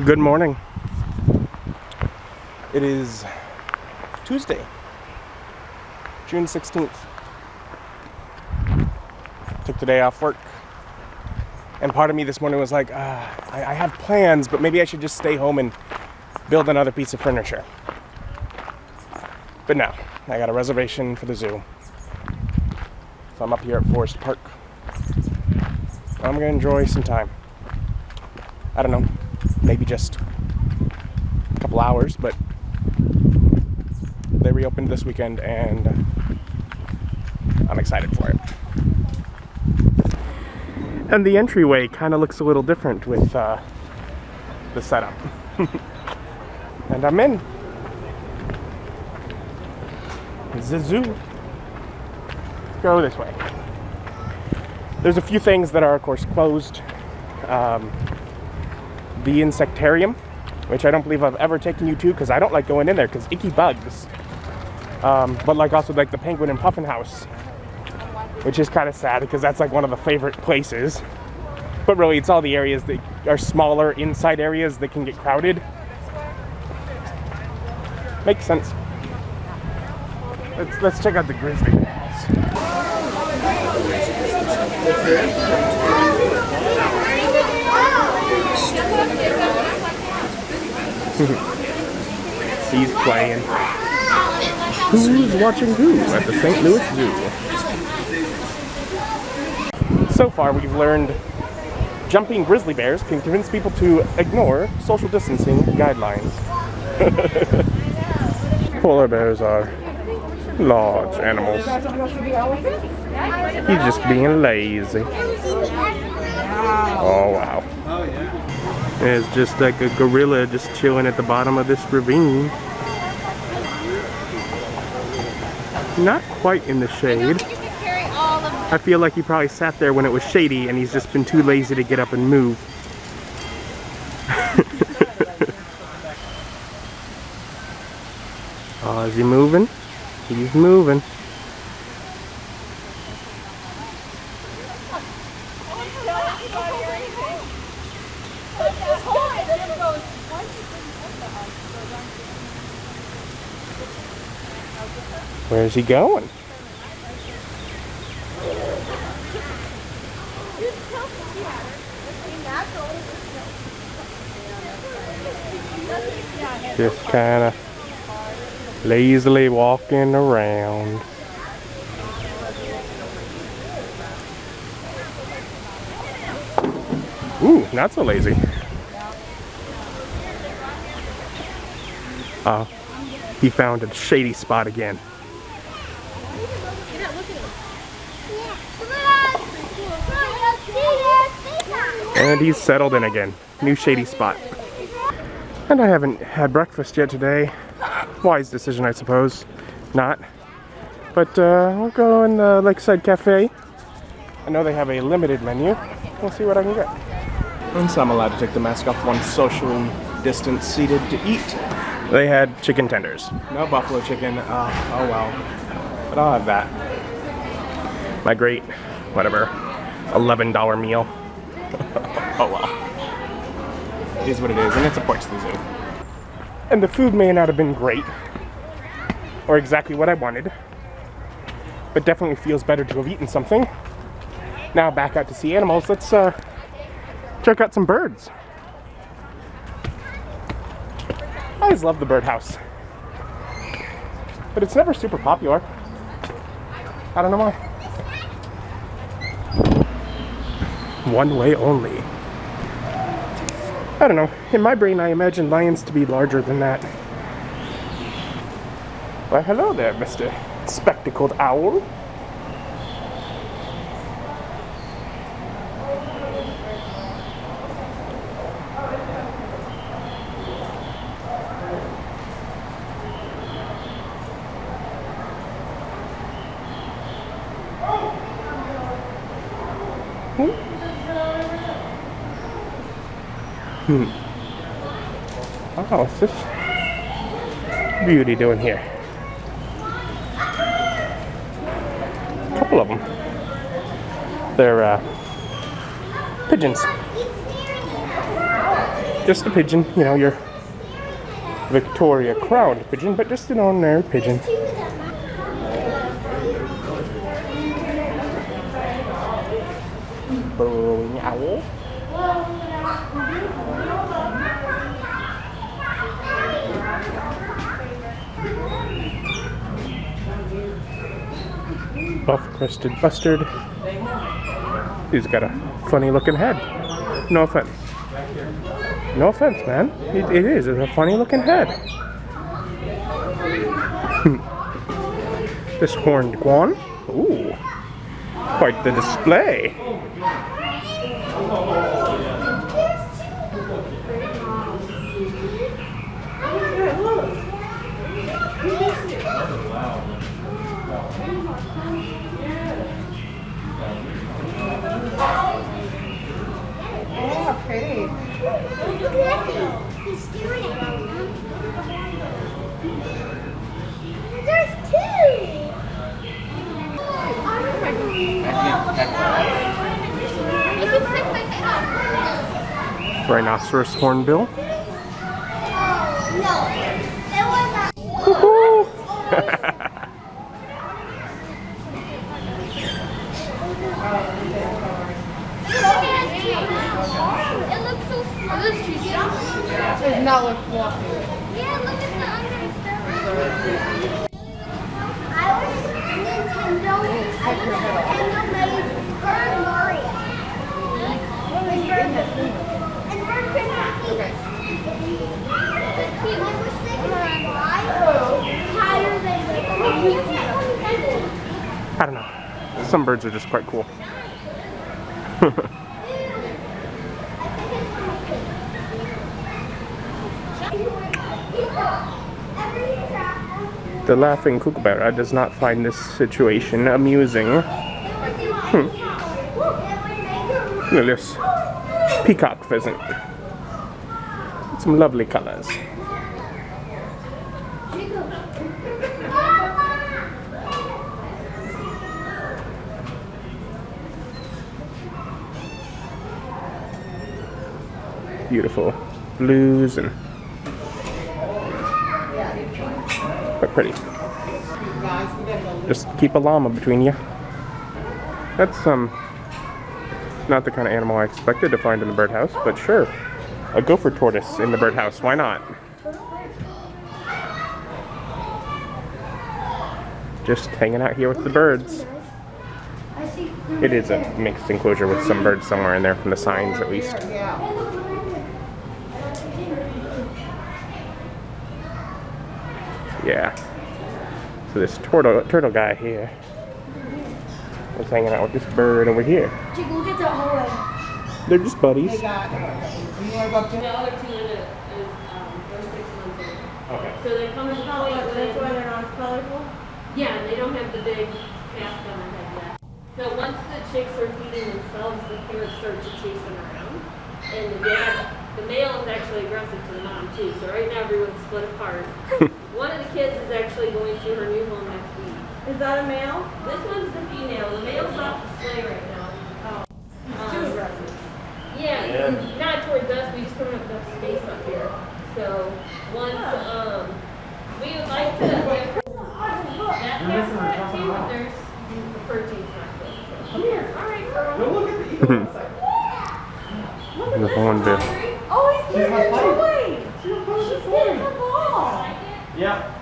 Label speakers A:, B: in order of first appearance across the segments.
A: Good morning. It is Tuesday, June 16th. Took the day off work. And part of me this morning was like, I have plans, but maybe I should just stay home and build another piece of furniture. But no, I got a reservation for the zoo. So I'm up here at Forest Park. I'm gonna enjoy some time. I don't know, maybe just a couple hours, but they reopened this weekend and I'm excited for it. And the entryway kind of looks a little different with the setup. And I'm in. It's the zoo. Go this way. There's a few things that are, of course, closed. The insectarium, which I don't believe I've ever taken you to because I don't like going in there because icky bugs. But like also like the Penguin and Puffin House, which is kind of sad because that's like one of the favorite places. But really it's all the areas that are smaller inside areas that can get crowded. Makes sense. Let's check out the Grizzly Bear. He's playing. Who's watching who at the St. Louis Zoo? So far we've learned jumping grizzly bears can convince people to ignore social distancing guidelines. Polar bears are large animals. He's just being lazy. Oh wow. There's just like a gorilla just chilling at the bottom of this ravine. Not quite in the shade. I feel like he probably sat there when it was shady and he's just been too lazy to get up and move. Oh, is he moving? He's moving. Where's he going? Just kind of lazily walking around. Ooh, not so lazy. He found a shady spot again. And he's settled in again. New shady spot. And I haven't had breakfast yet today. Wise decision, I suppose. Not. But we'll go in the Lakeside Cafe. I know they have a limited menu. We'll see what I can get. And so I'm allowed to take the mask off once socially distanced seated to eat. They had chicken tenders. No buffalo chicken. Oh well. But I'll have that. My great, whatever, $11 meal. Oh well. It is what it is, and it supports the zoo. And the food may not have been great, or exactly what I wanted, but definitely feels better to have eaten something. Now back out to see animals. Let's check out some birds. I always love the birdhouse, but it's never super popular. I don't know why. One way only. I don't know. In my brain, I imagine lions to be larger than that. Why, hello there, Mr. Spectacled Owl. Oh, what's this beauty doing here? A couple of them. They're pigeons. Just a pigeon, you know, your Victoria crowned pigeon, but just an ordinary pigeon. Burrowing owl. Buff-crested bustard. He's got a funny looking head. No offense. No offense, man. It is. It's a funny looking head. This horned guan. Ooh. Quite the display.
B: Oh, pretty.
C: Look at him. He's staring at me. There's two.
A: Rhinoceros hornbill.
C: No, it was not. It looks so small. It looks cheesy.
B: It does not look fluffy.
C: Yeah, look at the understuff. I was Nintendo. I was Nintendo made Bird Mario. And Bird Kentucky.
B: Okay.
C: I wish they could fly higher than
A: I don't know. Some birds are just quite cool. The laughing kookaburra does not find this situation amusing. Look at this peacock pheasant. Some lovely colors. Beautiful blues and quite pretty. Just keep a llama between you. That's not the kind of animal I expected to find in the birdhouse, but sure. A gopher tortoise in the birdhouse, why not? Just hanging out here with the birds. It is a mixed enclosure with some birds somewhere in there from the signs at least. Yeah. So this turtle guy here was hanging out with this bird over here.
C: Look at the hallway.
A: They're just buddies.
B: They got, you want to go up to
D: The other two in it is, they're 6 months old.
A: Okay.
D: So they come in color.
B: that's why they're not colorful?
D: Yeah, they don't have the big cast on their head yet. So once the chicks are feeding themselves, the parents start to chase them around. And the male is actually aggressive to the mom too. So right now everyone's split apart. One of the kids is actually going to her new home next week.
B: Is that a male?
D: This one's the female. The male's off display right now.
B: Too aggressive.
D: Yeah, not towards us, we just don't have enough space up here. So once, we would like to have that half too, but there's the protein's not good. Come here. All right, girl.
B: Go look at the eagle outside.
A: The hornbill.
B: Oh, he's getting a toy. She's getting a ball.
E: Yeah.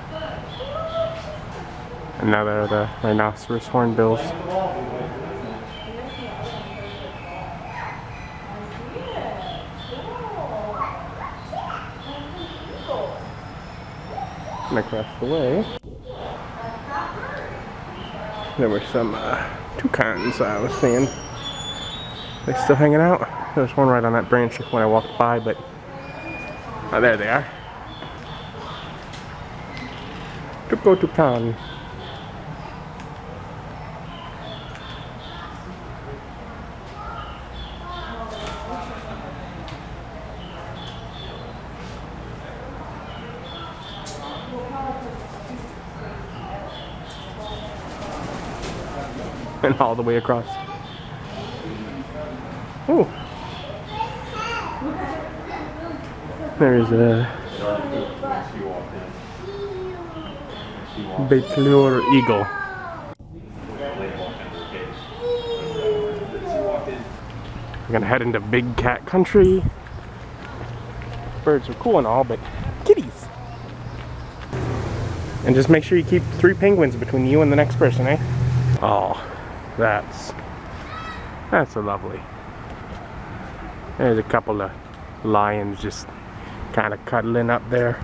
A: And now there are the rhinoceros hornbills. And across the way, there were some toucans I was seeing. They still hanging out? There was one right on that branch when I walked by, but there they are. Toucan. And all the way across. Ooh. There's a Betlure eagle. We're gonna head into big cat country. Birds are cool and all, but kitties. And just make sure you keep 3 penguins between you and the next person, eh? Oh, that's so lovely. There's a couple of lions just kind of cuddling up there.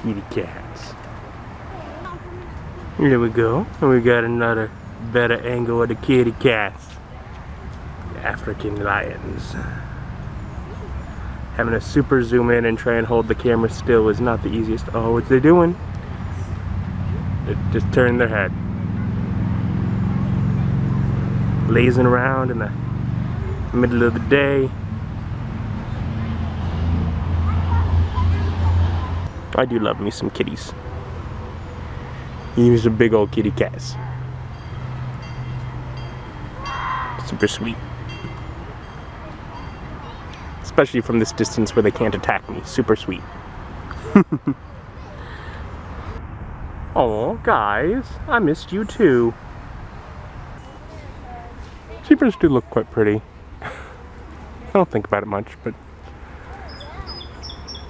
A: Kitty cats. Here we go. We got another better angle of the kitty cats. The African lions. Having a super zoom in and try and hold the camera still is not the easiest. Oh, what's they doing? They just turn their head. Lazing around in the middle of the day. I do love me some kitties. These are big old kitty cats. Super sweet. Especially from this distance where they can't attack me. Super sweet. Oh, guys, I missed you too. Zebras do look quite pretty. I don't think about it much, but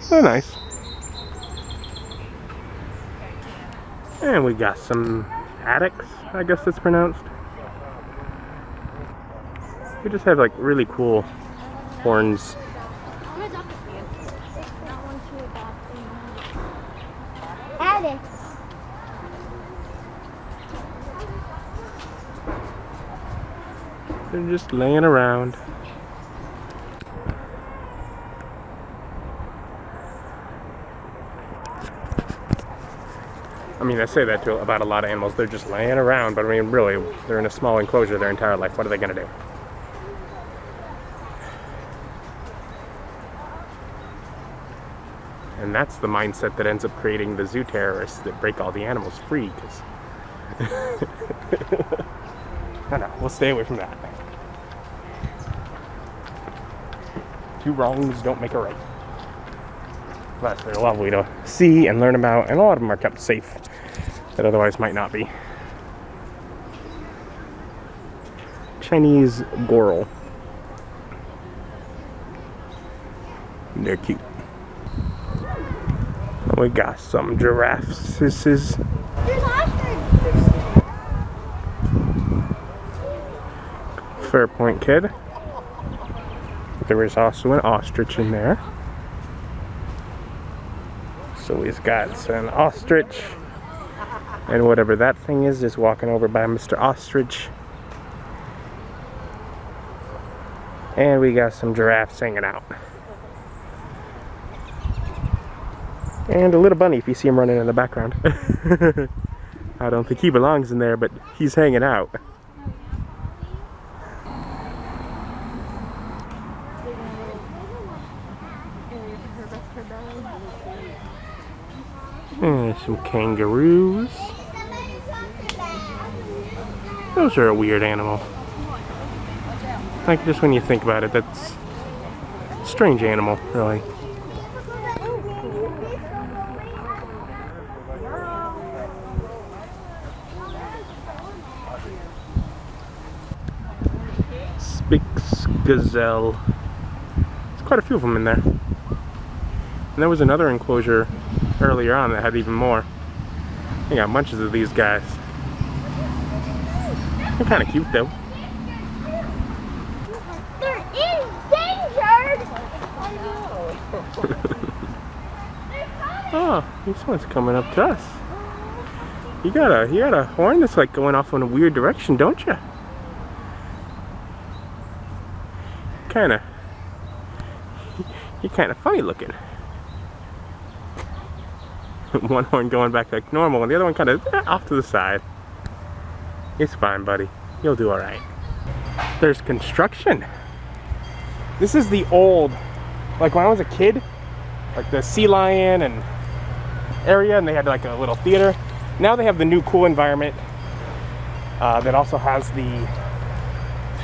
A: they're nice. And we got some addicts, I guess it's pronounced. We just have like really cool horns.
C: Addicts.
A: They're just laying around. I mean, I say that about a lot of animals. They're just laying around, but I mean, really, they're in a small enclosure their entire life. What are they gonna do? And that's the mindset that ends up creating the zoo terrorists that break all the animals free, because no, we'll stay away from that. 2 wrongs don't make a right. But they're lovely to see and learn about, and a lot of them are kept safe that otherwise might not be. Chinese goral. They're cute. We got some giraffes. This is
C: There's ostrich.
A: Fair point, kid. There is also an ostrich in there. So we've got an ostrich, and whatever that thing is walking over by Mr. Ostrich. And we got some giraffes hanging out. And a little bunny, if you see him running in the background. I don't think he belongs in there, but he's hanging out. And some kangaroos. Those are a weird animal. Like, just when you think about it, that's a strange animal, really. Spix gazelle. There's quite a few of them in there. And there was another enclosure earlier on that had even more. They got bunches of these guys. They're kind of cute though.
C: They're endangered. I know.
A: Oh, this one's coming up to us. You got a horn that's like going off in a weird direction, don't you? You're kind of funny looking. One horn going back like normal, and the other one kind of off to the side. It's fine, buddy. You'll do all right. There's construction. This is the old, like when I was a kid, like the Sea Lion and area, and they had like a little theater. Now they have the new cool environment. that also has the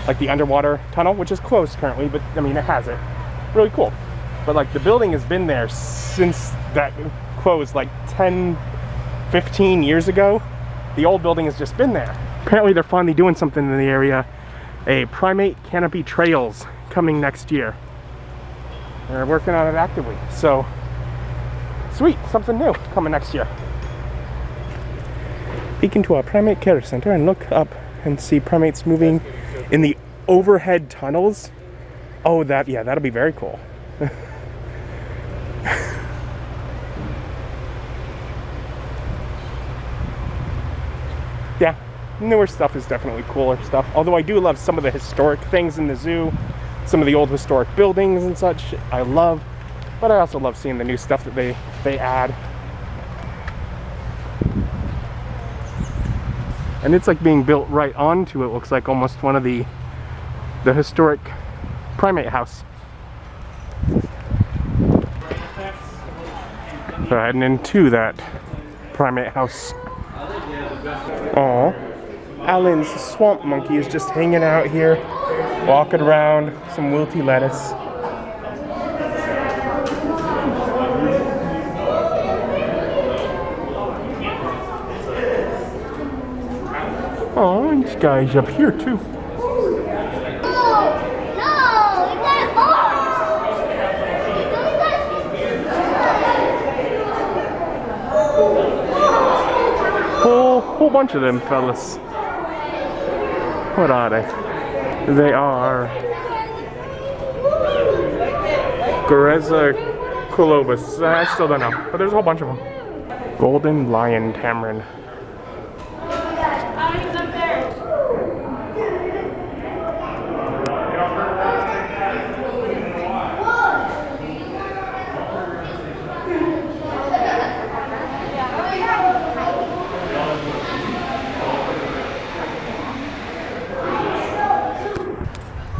A: like the underwater tunnel, which is closed currently, but I mean it has it. Really cool. But like the building has been there since that closed like 10, 15 years ago. The old building has just been there. Apparently they're finally doing something in the area. A primate canopy trails coming next year. They're working on it actively. So sweet, something new coming next year. Peek into our primate care center and look up and see primates moving in the overhead tunnels. Oh, yeah, that'll be very cool. Yeah, newer stuff is definitely cooler stuff. Although I do love some of the historic things in the zoo, some of the old historic buildings and such. I love, but I also love seeing the new stuff that they add. And it's like being built right onto it. Looks like almost one of the historic primate house. So heading into that primate house. Oh, Alan's swamp monkey is just hanging out here, walking around some wilty lettuce. Oh, this guy's up here too. Whole bunch of them fellas. What are they? They are Grizzly Bear. I still don't know, but there's a whole bunch of them. Golden lion tamarin.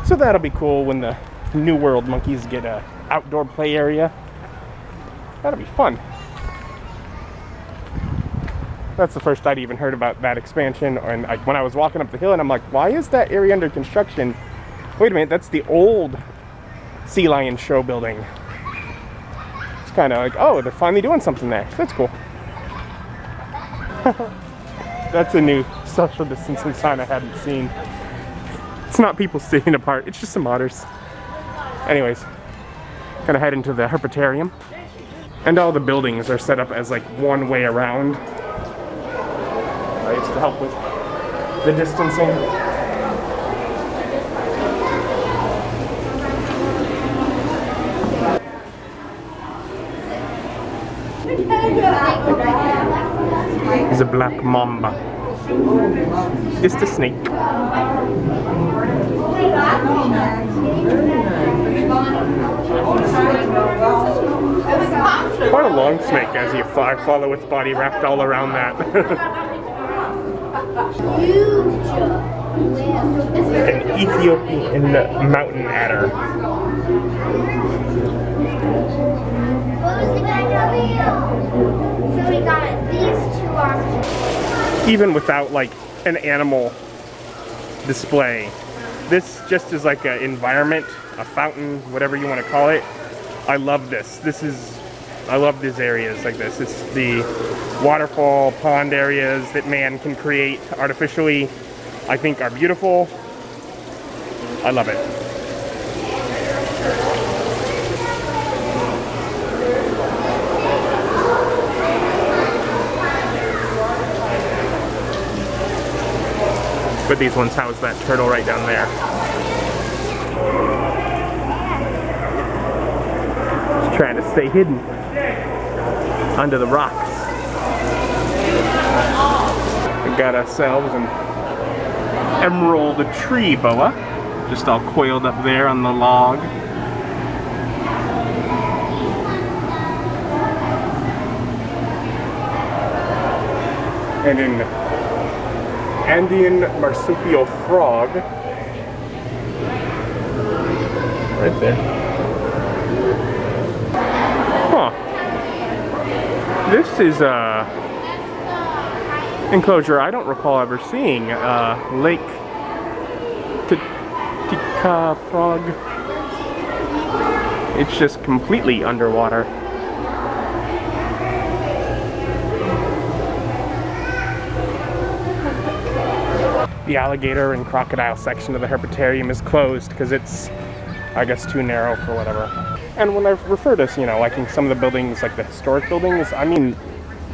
A: So that'll be cool when the New World monkeys get a outdoor play area. That'll be fun. That's the first I'd even heard about that expansion. And when I was walking up the hill and I'm like, why is that area under construction? Wait a minute, that's the old Sea Lion show building. It's kind of like, oh, they're finally doing something there. That's cool. That's a new social distancing sign I hadn't seen. It's not people sitting apart, it's just some otters. Anyways, gonna head into the herpetarium. And all the buildings are set up as like one way around. Right, to help with the distancing. He's a black mamba. Just a snake. Quite a long snake as you follow its body wrapped all around that. An Ethiopian mountain adder.
C: So we got these two options.
A: Even without like an animal display, this just is like an environment, a fountain, whatever you want to call it. I love this. I love these areas like this. It's the waterfall, pond areas that man can create artificially, I think are beautiful. I love it. But these ones house that turtle right down there. Just trying to stay hidden under the rocks. We got ourselves an emerald tree boa, just all coiled up there on the log. And an Andean marsupial frog right there. Huh. This is enclosure I don't recall ever seeing. Lake Titicaca Frog. It's just completely underwater. The alligator and crocodile section of the herpetarium is closed because it's, I guess, too narrow for whatever. And when I refer to, you know, liking some of the buildings, like the historic buildings, I mean,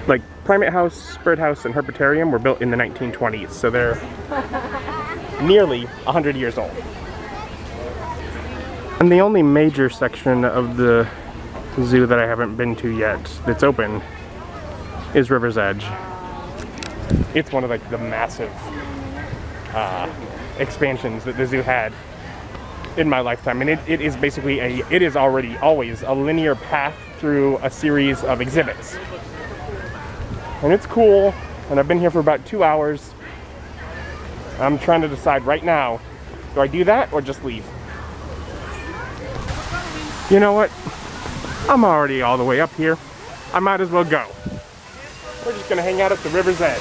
A: like Primate House, Birdhouse, and Herpetarium were built in the 1920s, so they're nearly 100 years old. And the only major section of the zoo that I haven't been to yet that's open is River's Edge. It's one of like the massive expansions that the zoo had in my lifetime, and it is basically it is already always a linear path through a series of exhibits, and it's cool. And I've been here for about 2 hours. I'm trying to decide right now, do I do that or just leave? You know what? I'm already all the way up here. I might as well go. We're just gonna hang out at the river's edge.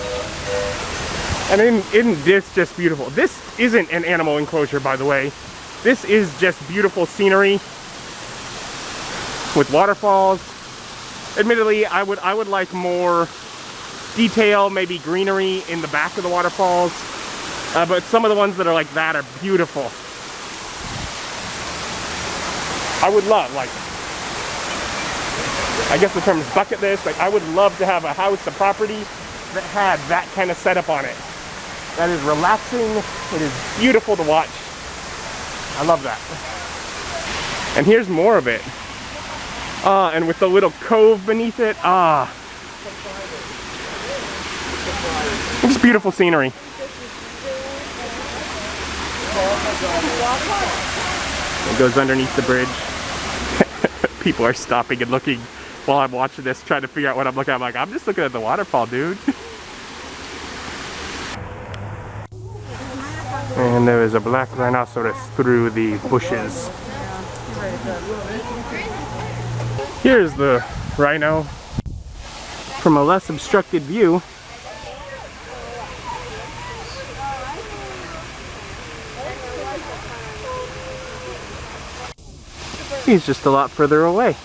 A: And isn't this just beautiful? This isn't an animal enclosure, by the way. This is just beautiful scenery with waterfalls. Admittedly, I would like more detail, maybe greenery in the back of the waterfalls. But some of the ones that are like that are beautiful. I would love, like, I guess the term is bucket list. Like, I would love to have a house, a property that had that kind of setup on it. That is relaxing. It is beautiful to watch. I love that. And here's more of it. And with the little cove beneath it. Just beautiful scenery. It goes underneath the bridge. People are stopping and looking while I'm watching this, trying to figure out what I'm looking at. I'm like, I'm just looking at the waterfall, dude. And there is a black rhinoceros through the bushes. Here's the rhino from a less obstructed view. He's just a lot further away.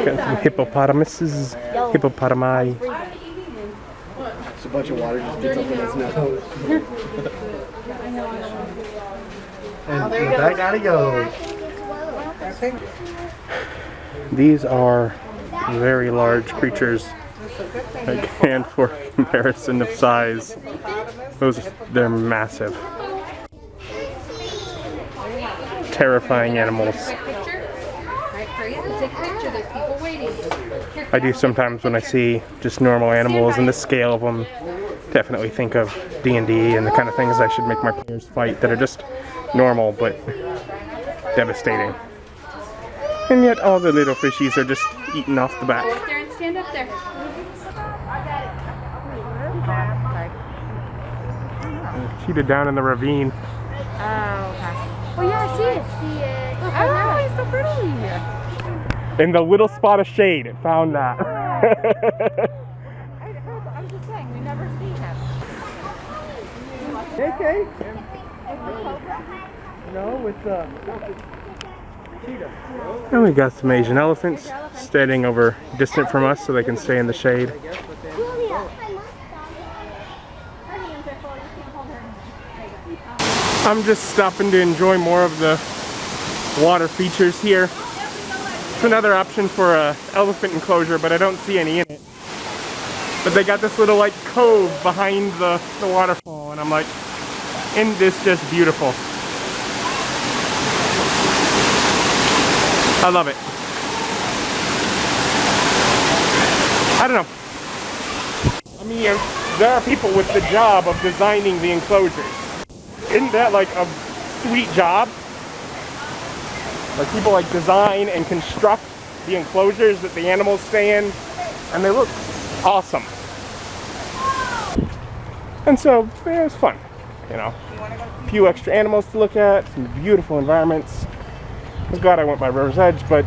A: Got some hippopotamuses, hippopotami.
E: It's a bunch of water just gets up in his nose. And back out he goes.
A: These are very large creatures. Again, for comparison of size, they're massive. Terrifying animals. I do sometimes when I see just normal animals and the scale of them, definitely think of D&D and the kind of things I should make my players fight that are just normal but devastating. And yet all the little fishies are just eaten off the back.
B: Go up there and stand up there.
A: Cheetah down in the ravine.
B: Oh, okay. Oh yeah, I see it. Oh, it's so pretty.
A: In the little spot of shade, it found that.
B: I'm just saying, we never see him.
E: Okay. No, with the cheetah.
A: And we got some Asian elephants standing over distant from us so they can stay in the shade. I'm just stopping to enjoy more of the water features here. It's another option for a elephant enclosure, but I don't see any in it. But they got this little like cove behind the waterfall, and I'm like, isn't this just beautiful? I love it. I don't know. I mean, there are people with the job of designing the enclosures. Isn't that like a sweet job? Like people like design and construct the enclosures that the animals stay in, and they look awesome. And so yeah, it was fun, you know. A few extra animals to look at, some beautiful environments. I was glad I went by River's Edge, but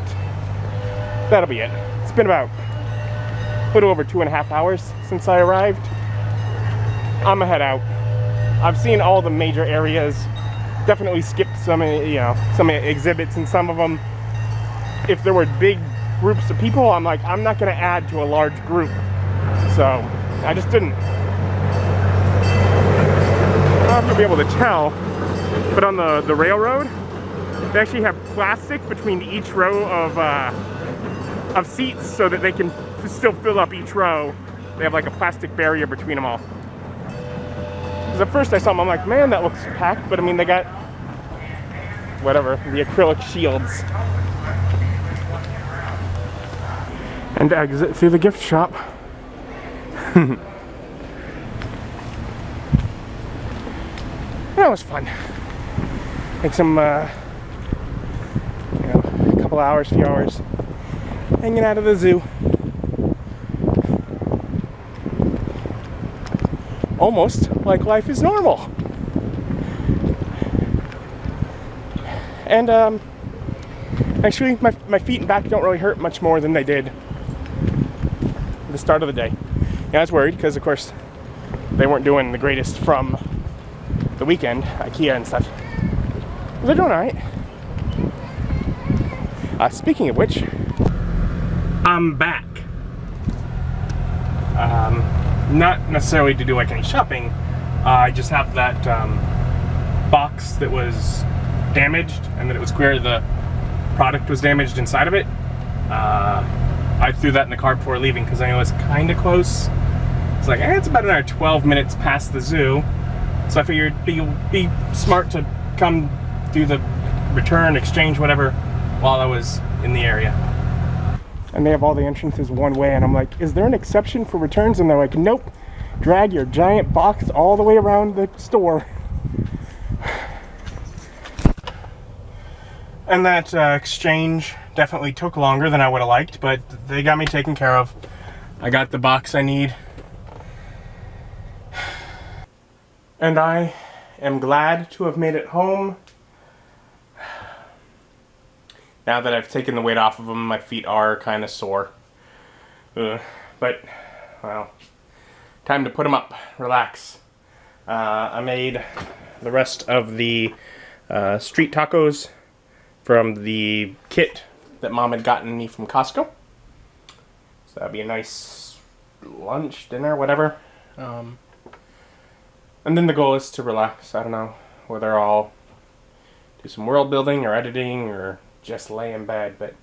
A: that'll be it. It's been about a little over 2.5 hours since I arrived. I'm gonna head out. I've seen all the major areas. Definitely skipped some, some exhibits, and some of them, if there were big groups of people, I'm like, I'm not gonna add to a large group. So I just didn't. I don't know if you'll be able to tell, but on the railroad, they actually have plastic between each row of seats so that they can still fill up each row. They have like a plastic barrier between them all. Because at first I saw them, I'm like, man, that looks packed. But I mean, they got whatever, the acrylic shields. And exit through the gift shop. That was fun. Like some, a couple hours, few hours, hanging out of the zoo. Almost like life is normal. And actually, my feet and back don't really hurt much more than they did at the start of the day. Yeah, I was worried because, of course, they weren't doing the greatest from the weekend, IKEA and such. They're doing alright. Speaking of which, I'm back. Not necessarily to do like any shopping. I just have that box that was damaged, and that it was clear the product was damaged inside of it. I threw that in the car before leaving because I know it's kind of close. It's like, it's about another 12 minutes past the zoo. So I figured it'd be smart to come do the return, exchange, whatever, while I was in the area. And they have all the entrances one way, and I'm like, is there an exception for returns? And they're like, nope, drag your giant box all the way around the store. And that exchange definitely took longer than I would have liked, but they got me taken care of. I got the box I need. And I am glad to have made it home. Now that I've taken the weight off of them, my feet are kind of sore. But, well, time to put them up, relax. I made the rest of the street tacos from the kit that Mom had gotten me from Costco. So that'd be a nice lunch, dinner, whatever. And then the goal is to relax. I don't know whether I'll do some world building or editing or just lay in bed, but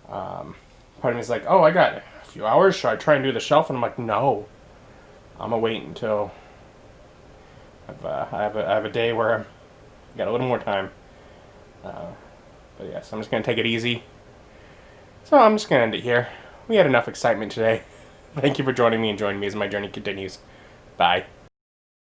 A: part of me is like, oh, I got a few hours, should I try and do the shelf? And I'm like, no, I'm gonna wait until I have a day where I've got a little more time. But yes, I'm just gonna take it easy. So I'm just gonna end it here. We had enough excitement today. Thank you for joining me and joining me as my journey continues. Bye.